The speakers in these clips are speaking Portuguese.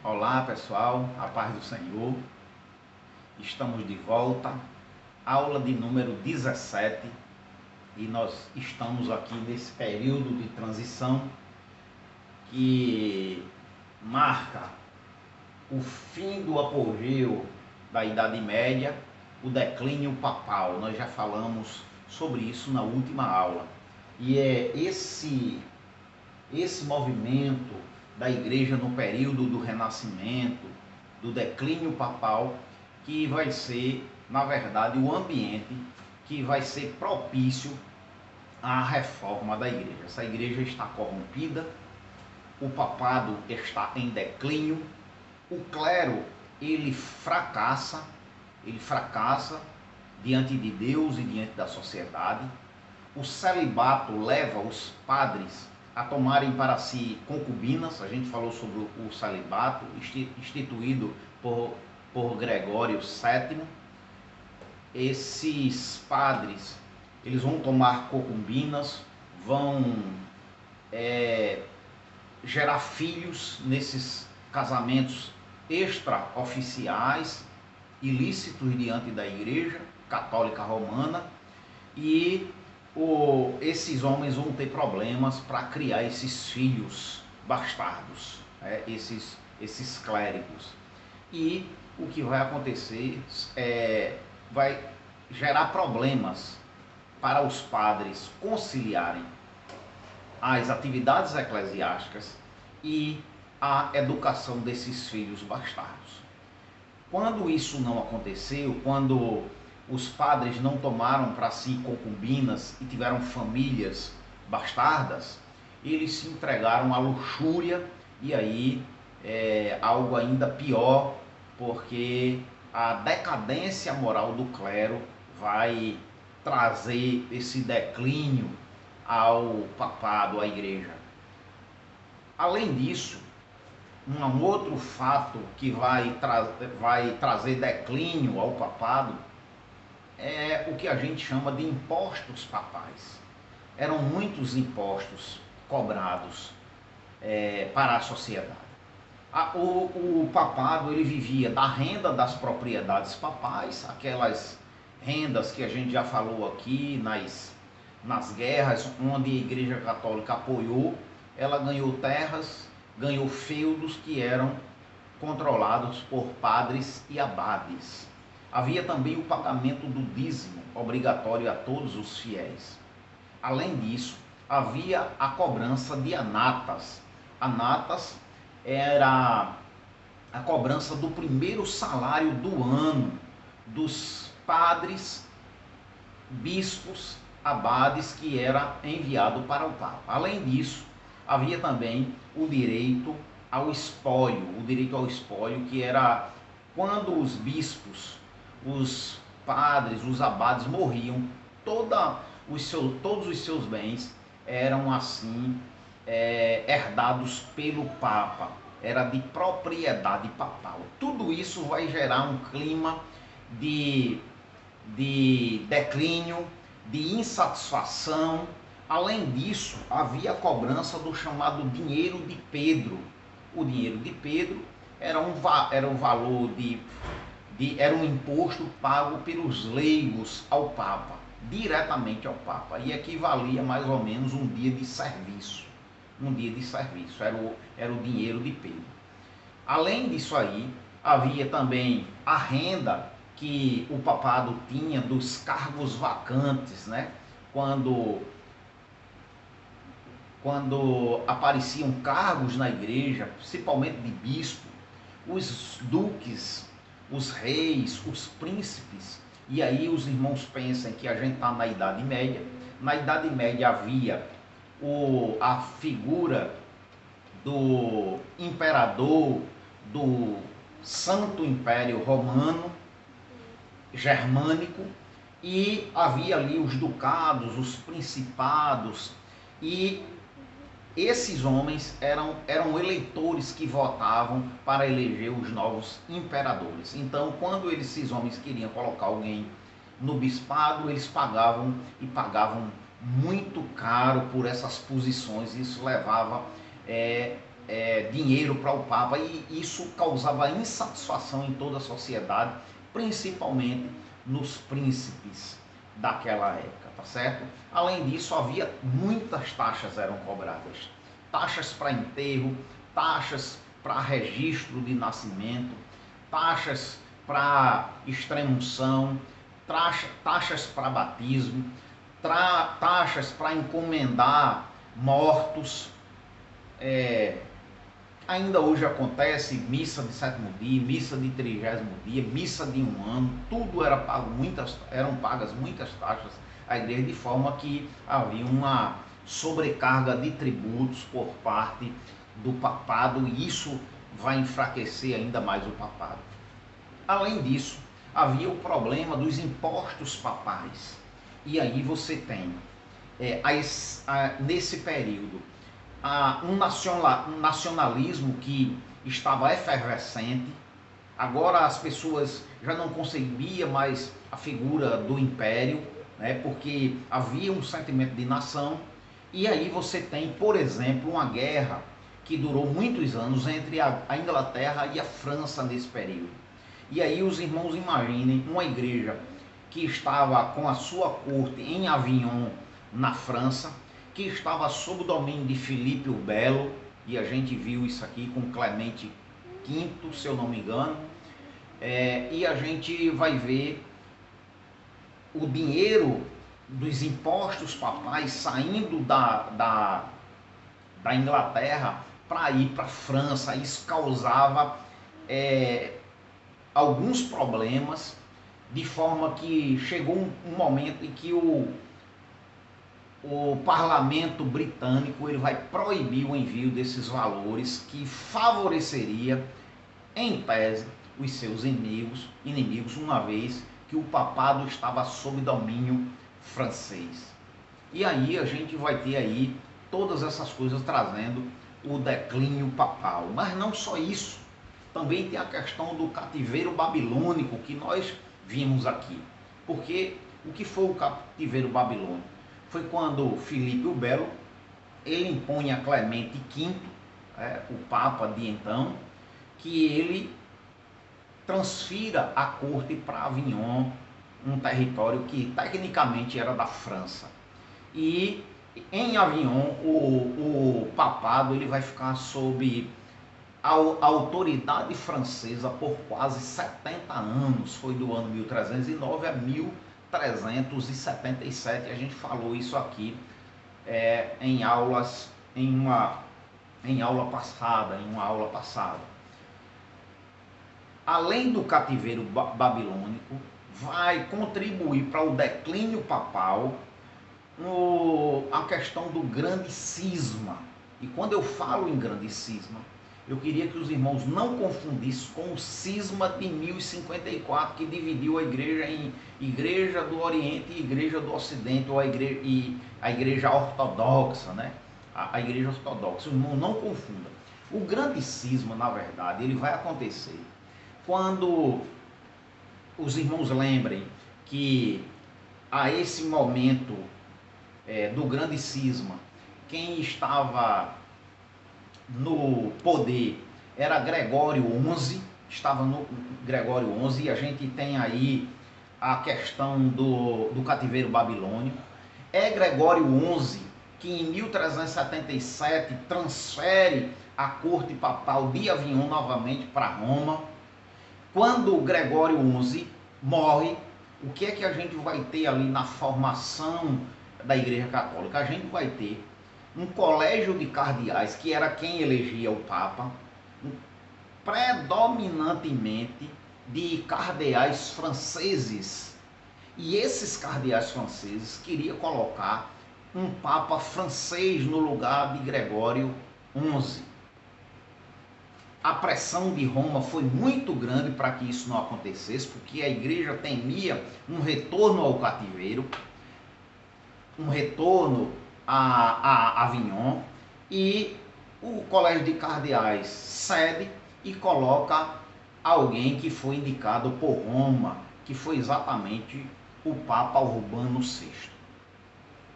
Olá pessoal, a paz do Senhor, estamos de volta, aula de número 17 e nós estamos aqui nesse período de transição que marca o fim do apogeu da Idade Média, o declínio papal. Nós já falamos sobre isso na última aula e é esse movimento da igreja no período do Renascimento, do declínio papal, que vai ser, na verdade, o ambiente que vai ser propício à reforma da igreja. Essa igreja está corrompida, o papado está em declínio, o clero ele fracassa diante de Deus e diante da sociedade. O celibato leva os padres a tomarem para si concubinas. A gente falou sobre o celibato instituído por Gregório VII. Esses padres eles vão tomar concubinas, vão gerar filhos nesses casamentos extraoficiais, ilícitos diante da Igreja Católica Romana, e esses homens vão ter problemas para criar esses filhos bastardos, esses clérigos. E o que vai acontecer vai gerar problemas para os padres conciliarem as atividades eclesiásticas e a educação desses filhos bastardos. Quando isso não aconteceu, quando os padres não tomaram para si concubinas e tiveram famílias bastardas, eles se entregaram à luxúria, e aí algo ainda pior, porque a decadência moral do clero vai trazer esse declínio ao papado, à igreja. Além disso, um outro fato que vai trazer declínio ao papado é o que a gente chama de impostos papais. Eram muitos impostos cobrados para a sociedade. O papado ele vivia da renda das propriedades papais, aquelas rendas que a gente já falou aqui nas guerras, onde a Igreja Católica apoiou. Ela ganhou terras, ganhou feudos que eram controlados por padres e abades. Havia também o pagamento do dízimo, obrigatório a todos os fiéis. Além disso, havia a cobrança de anatas. Anatas era a cobrança do primeiro salário do ano dos padres, bispos, abades, que era enviado para o Papa. Além disso, havia também o direito ao espólio, que era quando os bispos, os padres, os abades morriam, todos os seus bens eram assim herdados pelo Papa, era de propriedade papal. Tudo isso vai gerar um clima de declínio, de insatisfação. Além disso, havia a cobrança do chamado dinheiro de Pedro. O dinheiro de Pedro era um valor era um imposto pago pelos leigos ao Papa, diretamente ao Papa, e equivalia mais ou menos um dia de serviço. Era o dinheiro de Pedro. Além disso aí, havia também a renda que o papado tinha dos cargos vacantes, né? Quando apareciam cargos na igreja, principalmente de bispo, os duques, os reis, os príncipes, e aí os irmãos pensam que a gente está na Idade Média. Na Idade Média havia a figura do imperador do Santo Império Romano, germânico, e havia ali os ducados, os principados, e esses homens eram eleitores que votavam para eleger os novos imperadores. Então, quando esses homens queriam colocar alguém no bispado, eles pagavam muito caro por essas posições. Isso levava dinheiro para o Papa, e isso causava insatisfação em toda a sociedade, principalmente nos príncipes daquela época, tá certo? Além disso, havia muitas taxas eram cobradas, taxas para enterro, taxas para registro de nascimento, taxas para extrema-unção, taxas para batismo, taxas para encomendar mortos. Ainda hoje acontece missa de 7º dia, missa de 30º dia, missa de 1 ano, tudo era pago, eram pagas muitas taxas à igreja, de forma que havia uma sobrecarga de tributos por parte do papado, e isso vai enfraquecer ainda mais o papado. Além disso, havia o problema dos impostos papais. E aí você tem, nesse período, um nacionalismo que estava efervescente. Agora as pessoas já não concebiam mais a figura do império, né, porque havia um sentimento de nação. E aí você tem, por exemplo, uma guerra que durou muitos anos entre a Inglaterra e a França nesse período. E aí os irmãos imaginem uma igreja que estava com a sua corte em Avignon, na França, que estava sob o domínio de Filipe o Belo, e a gente viu isso aqui com Clemente V, se eu não me engano, e a gente vai ver o dinheiro dos impostos papais saindo da Inglaterra para ir para a França. Isso causava alguns problemas, de forma que chegou um momento em que o parlamento britânico ele vai proibir o envio desses valores, que favoreceria, em tese, os seus inimigos, uma vez que o papado estava sob domínio francês. E aí a gente vai ter aí todas essas coisas trazendo o declínio papal. Mas não só isso, também tem a questão do cativeiro babilônico que nós vimos aqui. Porque o que foi o cativeiro babilônico? Foi quando Filipe o Belo ele impõe a Clemente V, o Papa de então, que ele transfira a corte para Avignon, um território que tecnicamente era da França. E em Avignon o papado ele vai ficar sob a autoridade francesa por quase 70 anos, foi do ano 1309 a 1377, a gente falou isso aqui em aula passada. Além do cativeiro babilônico, vai contribuir para o declínio papal a questão do grande cisma. E quando eu falo em grande cisma, eu queria que os irmãos não confundissem com o cisma de 1054, que dividiu a igreja em igreja do Oriente e igreja do Ocidente, ou a igreja ortodoxa, né? A igreja ortodoxa. O irmão não confunda. O grande cisma, na verdade, ele vai acontecer quando os irmãos lembrem que a esse momento do grande cisma, quem estava no poder era Gregório XI, estava no Gregório XI, e a gente tem aí a questão do cativeiro babilônico. É Gregório XI que em 1377 transfere a corte papal de Avignon novamente para Roma. Quando Gregório XI morre, o que é que a gente vai ter ali na formação da Igreja Católica? A gente vai ter um colégio de cardeais, que era quem elegia o Papa, predominantemente de cardeais franceses. E esses cardeais franceses queriam colocar um Papa francês no lugar de Gregório XI. A pressão de Roma foi muito grande para que isso não acontecesse, porque a igreja temia um retorno ao cativeiro, um retorno a Avignon, e o colégio de cardeais cede e coloca alguém que foi indicado por Roma, que foi exatamente o Papa Urbano VI.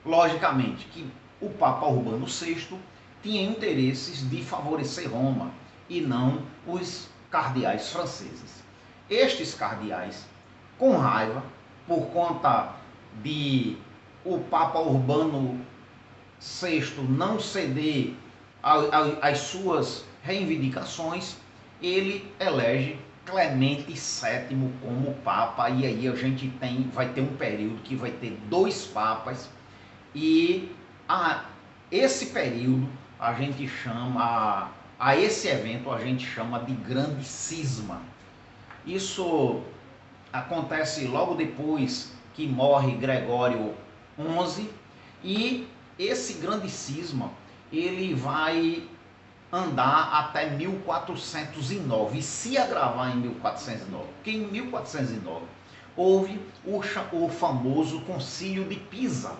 Logicamente que o Papa Urbano VI tinha interesses de favorecer Roma e não os cardeais franceses. Estes cardeais, com raiva, por conta de o Papa Urbano VI não ceder às suas reivindicações, ele elege Clemente VII como Papa, e aí a gente vai ter um período que vai ter 2 papas, e esse período a gente chama, a esse evento a gente chama de Grande Cisma. Isso acontece logo depois que morre Gregório XI, e esse Grande Cisma ele vai andar até 1409 e se agravar em 1409, porque em 1409 houve o famoso Concílio de Pisa,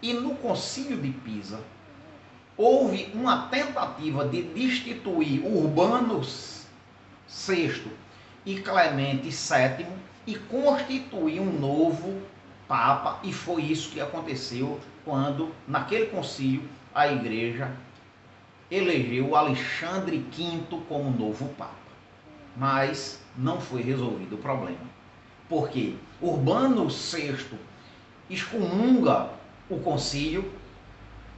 e no Concílio de Pisa houve uma tentativa de destituir Urbano VI e Clemente VII e constituir um novo Papa, e foi isso que aconteceu quando, naquele concílio, a Igreja elegeu Alexandre V como novo Papa. Mas não foi resolvido o problema, porque Urbano VI excomunga o concílio,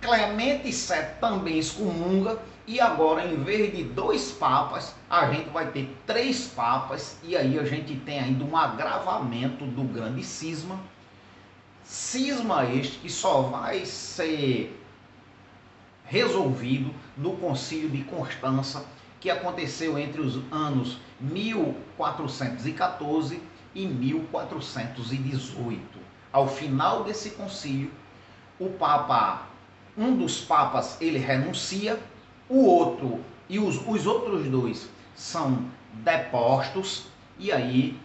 Clemente VII também excomunga, e agora, em vez de 2 papas, a gente vai ter 3 papas, e aí a gente tem ainda um agravamento do Grande Cisma. Cisma este que só vai ser resolvido no Concílio de Constança, que aconteceu entre os anos 1414 e 1418. Ao final desse concílio, um dos papas, ele renuncia, o outro e os outros 2 são depostos, e aí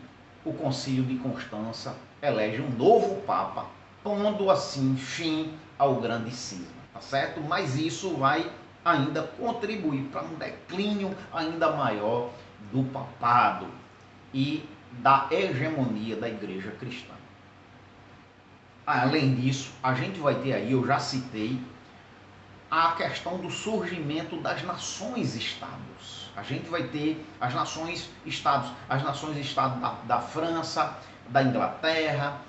o Concílio de Constança elege um novo papa, pondo assim fim ao Grande Cisma, tá certo? Mas isso vai ainda contribuir para um declínio ainda maior do papado e da hegemonia da Igreja cristã. Além disso, a gente vai ter aí, eu já citei, a questão do surgimento das nações-estados. A gente vai ter as nações-estados da França, da Inglaterra,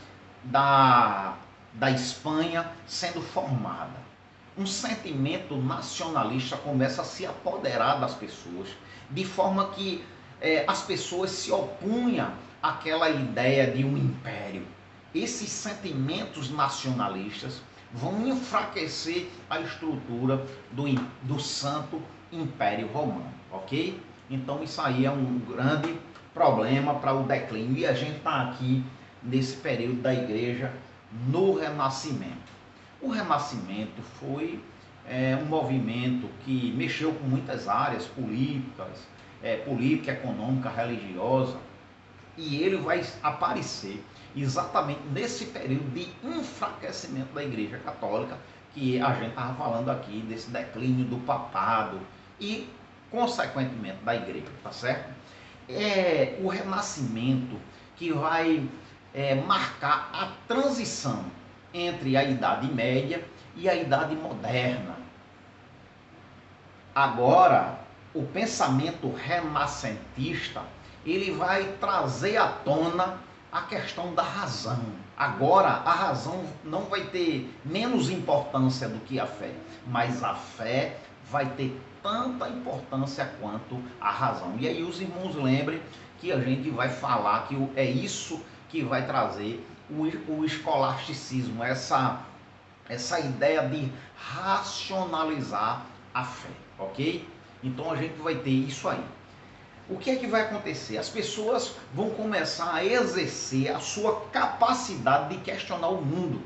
da Espanha sendo formada. Um sentimento nacionalista começa a se apoderar das pessoas, de forma que as pessoas se opunham àquela ideia de um império. Esses sentimentos nacionalistas vão enfraquecer a estrutura do Santo Império Romano, ok? Então isso aí é um grande problema para o declínio, e a gente está aqui nesse período da Igreja no Renascimento. O Renascimento foi um movimento que mexeu com muitas áreas políticas, política, econômica, religiosa, e ele vai aparecer exatamente nesse período de enfraquecimento da Igreja Católica, que a gente estava falando aqui, desse declínio do papado e, consequentemente, da Igreja, tá certo? É o Renascimento que vai marcar a transição entre a Idade Média e a Idade Moderna. Agora, o pensamento renascentista, ele vai trazer à tona a questão da razão. Agora, a razão não vai ter menos importância do que a fé, mas a fé vai ter tanta importância quanto a razão. E aí os irmãos lembrem que a gente vai falar que é isso que vai trazer o escolasticismo, essa ideia de racionalizar a fé, ok? Então a gente vai ter isso aí. O que é que vai acontecer? As pessoas vão começar a exercer a sua capacidade de questionar o mundo.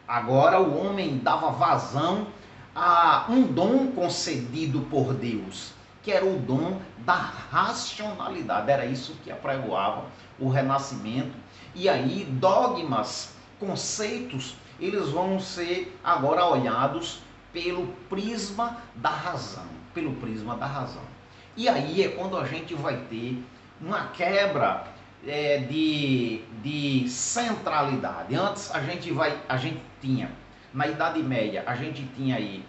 Agora o homem dava vazão a um dom concedido por Deus, que era o dom da racionalidade. Era isso que apregoava o Renascimento. E aí dogmas, conceitos, eles vão ser agora olhados pelo prisma da razão. Pelo prisma da razão. E aí é quando a gente vai ter uma quebra de centralidade. Antes a gente tinha, na Idade Média, a gente tinha aí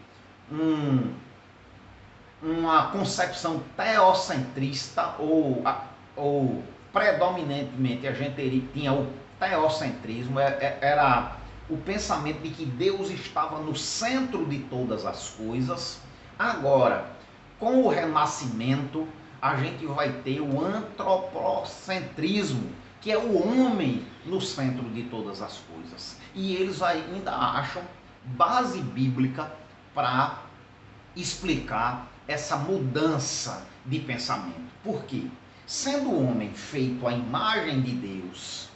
uma concepção teocentrista, ou predominantemente a gente tinha o teocentrismo, era o pensamento de que Deus estava no centro de todas as coisas. Agora, com o renascimento, a gente vai ter o antropocentrismo, que é o homem no centro de todas as coisas. E eles ainda acham base bíblica para explicar essa mudança de pensamento. Por quê? Sendo o homem feito à imagem de Deus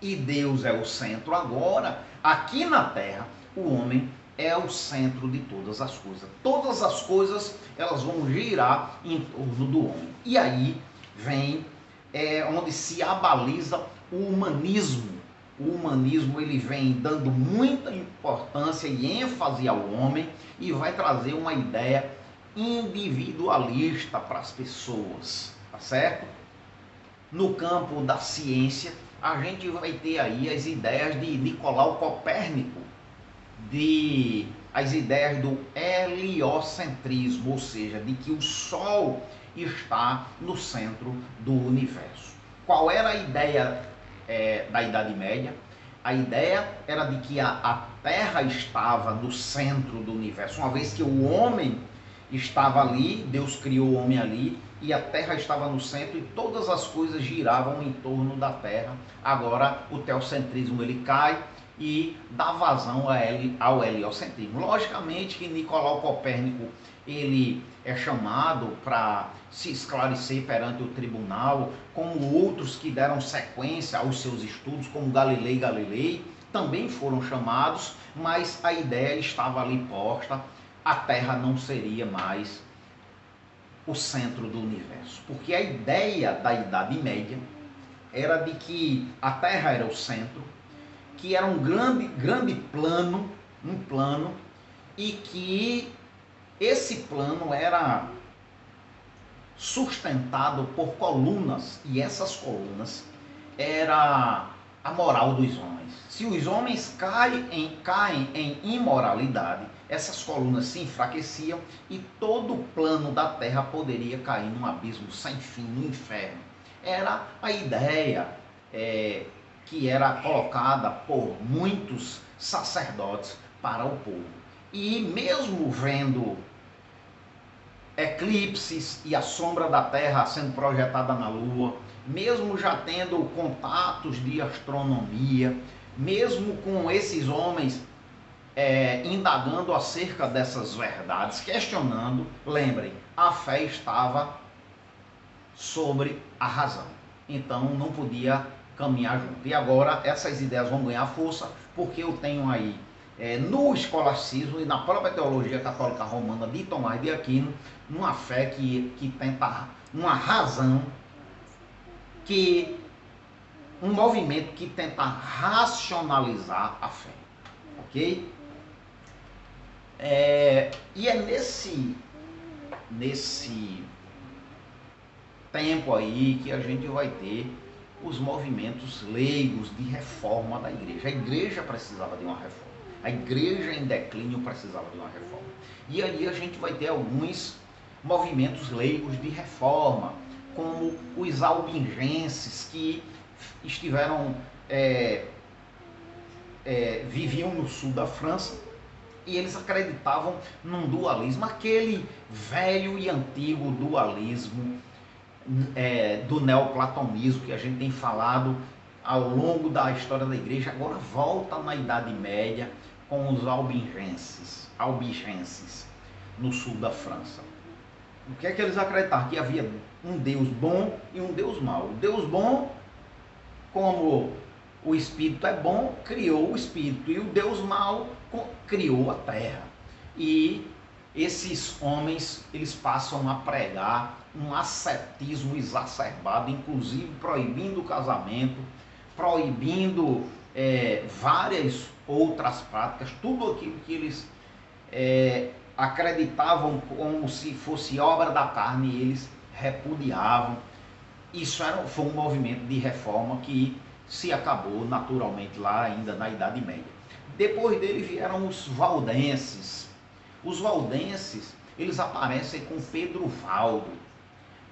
e Deus é o centro, agora, aqui na Terra, o homem é o centro de todas as coisas. Todas as coisas, elas vão girar em torno do homem. E aí vem onde se abaliza o humanismo. O humanismo, ele vem dando muita importância e ênfase ao homem e vai trazer uma ideia individualista para as pessoas, tá certo? No campo da ciência, a gente vai ter aí as ideias de Nicolau Copérnico, as ideias do heliocentrismo, ou seja, de que o Sol está no centro do universo. Qual era a ideia da Idade Média? A ideia era de que a Terra estava no centro do universo, uma vez que o homem estava ali, Deus criou o homem ali, e a Terra estava no centro e todas as coisas giravam em torno da Terra. Agora o teocentrismo ele cai e dá vazão ao heliocentrismo. Logicamente que Nicolau Copérnico ele é chamado para se esclarecer perante o tribunal, como outros que deram sequência aos seus estudos, como Galilei Galilei, também foram chamados, mas a ideia estava ali posta: a Terra não seria mais o centro do universo, porque a ideia da Idade Média era de que a Terra era o centro, que era um grande plano, e que esse plano era sustentado por colunas, e essas colunas era a moral dos homens. Se os homens caem em imoralidade, essas colunas se enfraqueciam e todo o plano da terra poderia cair num abismo sem fim, no inferno. Era a ideia que era colocada por muitos sacerdotes para o povo. E mesmo vendo eclipses e a sombra da Terra sendo projetada na Lua, mesmo já tendo contatos de astronomia, mesmo com esses homens indagando acerca dessas verdades, questionando, lembrem, a fé estava sobre a razão, então não podia caminhar junto. E agora essas ideias vão ganhar força, porque eu tenho aí no escolasticismo e na própria teologia católica romana de Tomás de Aquino, uma fé que tenta, uma razão, um movimento que tenta racionalizar a fé, ok? E é nesse tempo aí que a gente vai ter os movimentos leigos de reforma da igreja. A igreja precisava de uma reforma. A igreja em declínio precisava de uma reforma. E aí a gente vai ter alguns movimentos leigos de reforma, como os albingenses, que estiveram viviam no sul da França, e eles acreditavam num dualismo, aquele velho e antigo dualismo do neoplatonismo que a gente tem falado ao longo da história da igreja. Agora volta na Idade Média com os albigenses no sul da França. O que é que eles acreditavam? Que havia um Deus bom e um Deus mau. O Deus bom, como o Espírito é bom, criou o Espírito, e o Deus mau criou a terra. E esses homens, eles passam a pregar um ascetismo exacerbado, inclusive proibindo o casamento, proibindo várias outras práticas, tudo aquilo que eles acreditavam como se fosse obra da carne, eles repudiavam. Isso foi um movimento de reforma que se acabou naturalmente lá ainda na Idade Média. Depois dele vieram os valdenses. Os valdenses, eles aparecem com Pedro Valdo.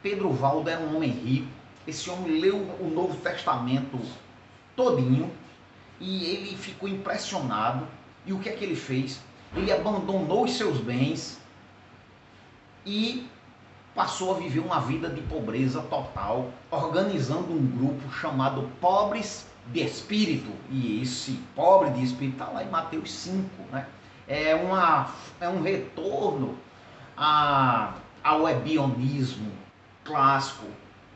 Pedro Valdo era um homem rico. Esse homem leu o Novo Testamento todinho e ele ficou impressionado. E o que é que ele fez? Ele abandonou os seus bens e passou a viver uma vida de pobreza total, organizando um grupo chamado Pobres de Espírito. E esse pobre de espírito está lá em Mateus 5, né? É um retorno ao ebionismo clássico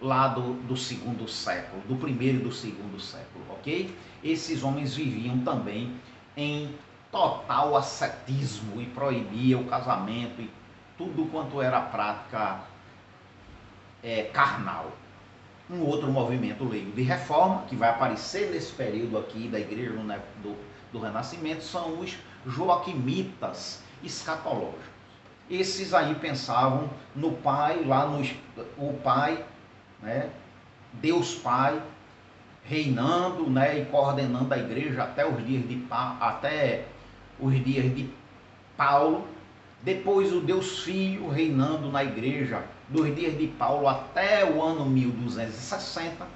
lá do segundo século, do primeiro e do segundo século, ok? Esses homens viviam também em total ascetismo e proibia o casamento e tudo quanto era prática carnal. Um outro movimento leigo de reforma, que vai aparecer nesse período aqui da igreja do Renascimento, são os joaquimitas escatológicos. Esses aí pensavam no Pai, o Pai, né, Deus Pai, reinando, né, e coordenando a igreja até os dias de Paulo. Depois o Deus Filho reinando na igreja dos dias de Paulo até o ano 1260,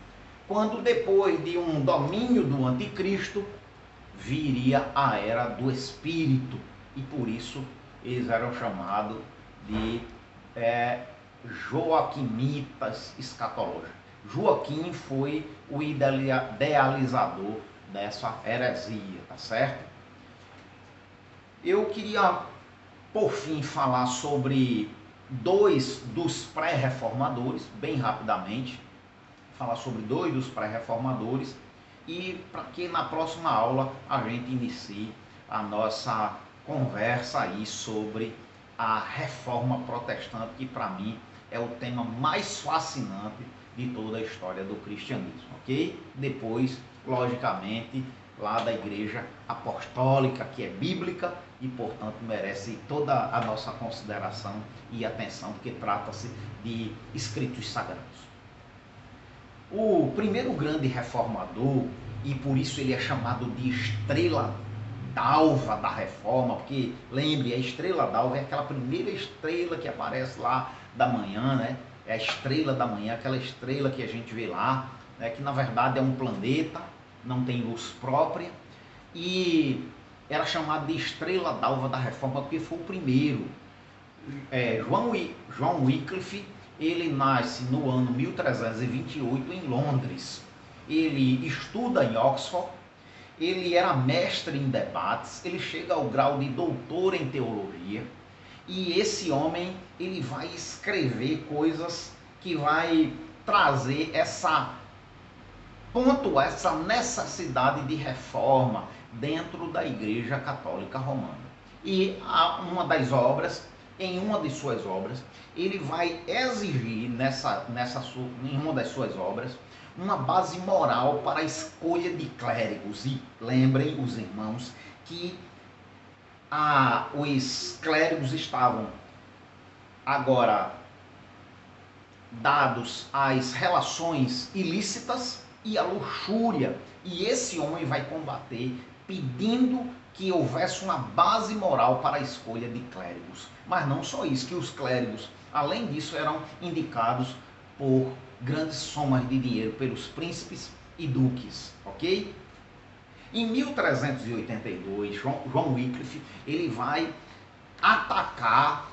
quando depois de um domínio do anticristo, viria a era do Espírito. E por isso eles eram chamados de joaquimitas escatológicos. Joaquim foi o idealizador dessa heresia, tá certo? Eu queria, por fim, falar sobre dois dos pré-reformadores, bem rapidamente, falar sobre dois dos pré-reformadores, e para que na próxima aula a gente inicie a nossa conversa aí sobre a reforma protestante, que para mim é o tema mais fascinante de toda a história do cristianismo, ok? Depois, logicamente, lá da igreja apostólica, que é bíblica e, portanto, merece toda a nossa consideração e atenção, porque trata-se de escritos sagrados. O primeiro grande reformador, e por isso ele é chamado de estrela d'alva da reforma, porque, lembre, a estrela d'alva é aquela primeira estrela que aparece lá da manhã, né? É a estrela da manhã, aquela estrela que a gente vê lá, né? Que na verdade é um planeta, não tem luz própria, e era chamado de estrela d'alva da reforma porque foi o primeiro. John Wycliffe, ele nasce no ano 1328 em Londres. Ele estuda em Oxford, ele era mestre em debates, ele chega ao grau de doutor em teologia, e esse homem ele vai escrever coisas que vai trazer essa necessidade de reforma dentro da Igreja Católica Romana. E em uma de suas obras, ele vai exigir em uma das suas obras uma base moral para a escolha de clérigos. E lembrem os irmãos que os clérigos estavam agora dados às relações ilícitas e à luxúria, e esse homem vai combater pedindo que houvesse uma base moral para a escolha de clérigos. Mas não só isso, que os clérigos, além disso, eram indicados por grandes somas de dinheiro pelos príncipes e duques, ok? Em 1382, John Wycliffe, ele vai atacar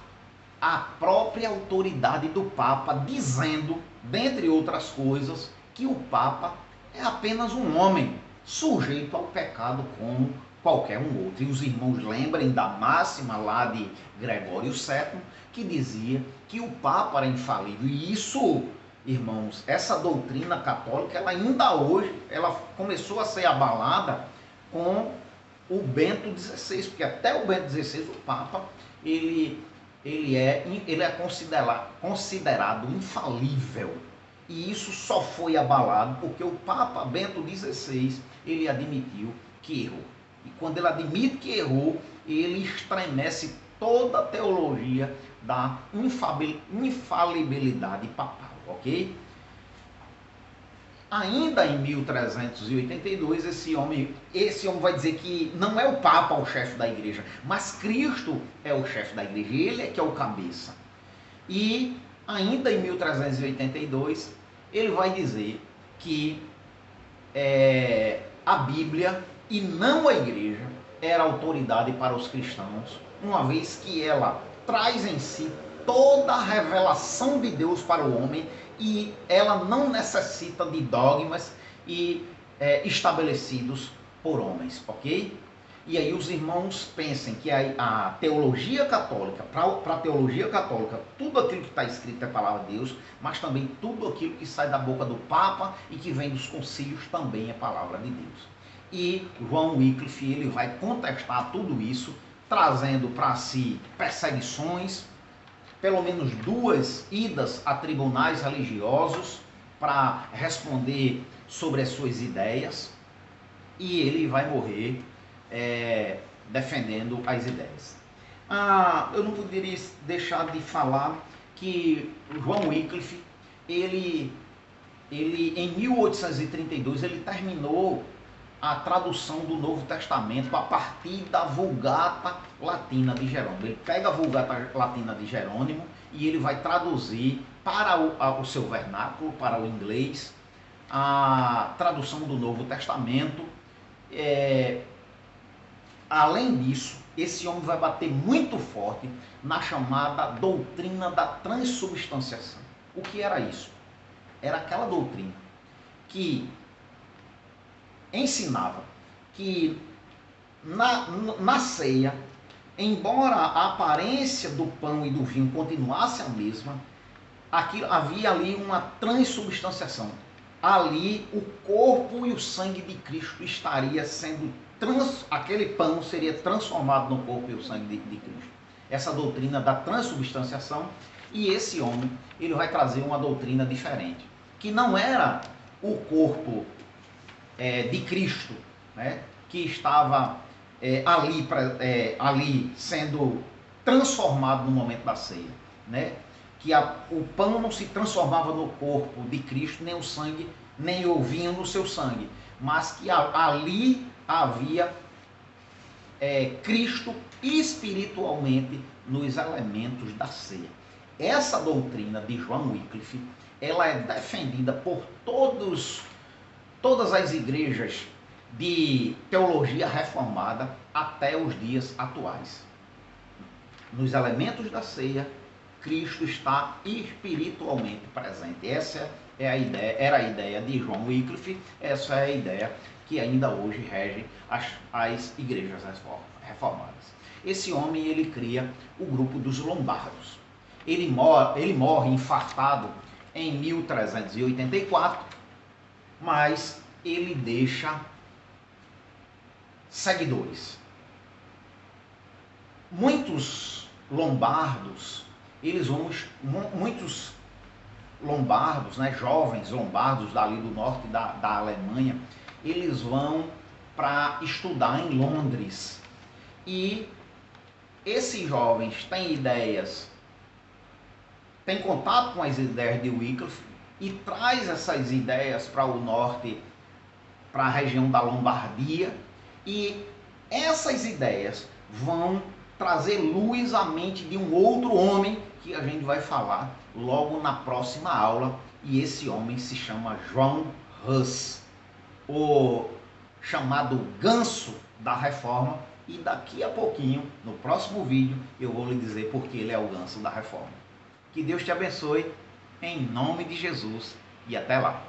a própria autoridade do Papa, dizendo, dentre outras coisas, que o Papa é apenas um homem, sujeito ao pecado como qualquer um outro. E os irmãos lembrem da máxima lá de Gregório VII, que dizia que o Papa era infalível. E isso, irmãos, essa doutrina católica, ela ainda hoje, ela começou a ser abalada com o Bento XVI, porque até o Bento XVI, o Papa, ele é considerado infalível. E isso só foi abalado porque o Papa Bento XVI, ele admitiu que errou. E quando ele admite que errou, ele estremece toda a teologia da infalibilidade papal, ok? ainda em 1382, esse homem vai dizer que não é o Papa o chefe da igreja, mas Cristo é o chefe da igreja, ele é que é o cabeça. E ainda em 1382, ele vai dizer que a Bíblia e não a igreja era autoridade para os cristãos, uma vez que ela traz em si toda a revelação de Deus para o homem e ela não necessita de dogmas e estabelecidos por homens, ok? E aí os irmãos pensem que a teologia católica, para a teologia católica, tudo aquilo que está escrito é a palavra de Deus, mas também tudo aquilo que sai da boca do Papa e que vem dos concílios também é palavra de Deus. E João Wycliffe, ele vai contestar tudo isso, trazendo para si perseguições, pelo menos 2 idas a tribunais religiosos para responder sobre as suas ideias, e ele vai morrer defendendo as ideias. Eu não poderia deixar de falar que João Wycliffe, ele em 1832, ele terminou a tradução do Novo Testamento a partir da Vulgata Latina de Jerônimo. Ele pega a Vulgata Latina de Jerônimo e ele vai traduzir para o seu vernáculo, para o inglês, a tradução do Novo Testamento. Além disso, esse homem vai bater muito forte na chamada doutrina da transubstanciação. O que era isso? Era aquela doutrina que ensinava que na ceia, embora a aparência do pão e do vinho continuasse a mesma, havia ali uma transubstanciação. Ali o corpo e o sangue de Cristo estaria sendo aquele pão seria transformado no corpo e o sangue de Cristo. Essa doutrina da transubstanciação, e esse homem, ele vai trazer uma doutrina diferente, que não era o corpo de Cristo, né, que estava ali sendo transformado no momento da ceia, né? Que o pão não se transformava no corpo de Cristo, nem o sangue, nem o vinho no seu sangue, mas que ali havia Cristo espiritualmente nos elementos da ceia. Essa doutrina de João Wycliffe, ela é defendida por todas as igrejas de teologia reformada até os dias atuais. Nos elementos da ceia, Cristo está espiritualmente presente. Essa é a ideia, era a ideia de João Wycliffe, essa é a ideia que ainda hoje rege as igrejas reformadas. Esse homem, ele cria o grupo dos Lombardos. Ele morre infartado em 1384, mas ele deixa seguidores. Muitos lombardos, né, jovens lombardos dali do norte da Alemanha, eles vão para estudar em Londres. E esses jovens têm contato com as ideias de Wycliffe e traz essas ideias para o norte, para a região da Lombardia, e essas ideias vão trazer luz à mente de um outro homem que a gente vai falar logo na próxima aula, e esse homem se chama João Hus, o chamado ganso da reforma, e daqui a pouquinho, no próximo vídeo, eu vou lhe dizer porque ele é o ganso da reforma. Que Deus te abençoe, em nome de Jesus, e até lá.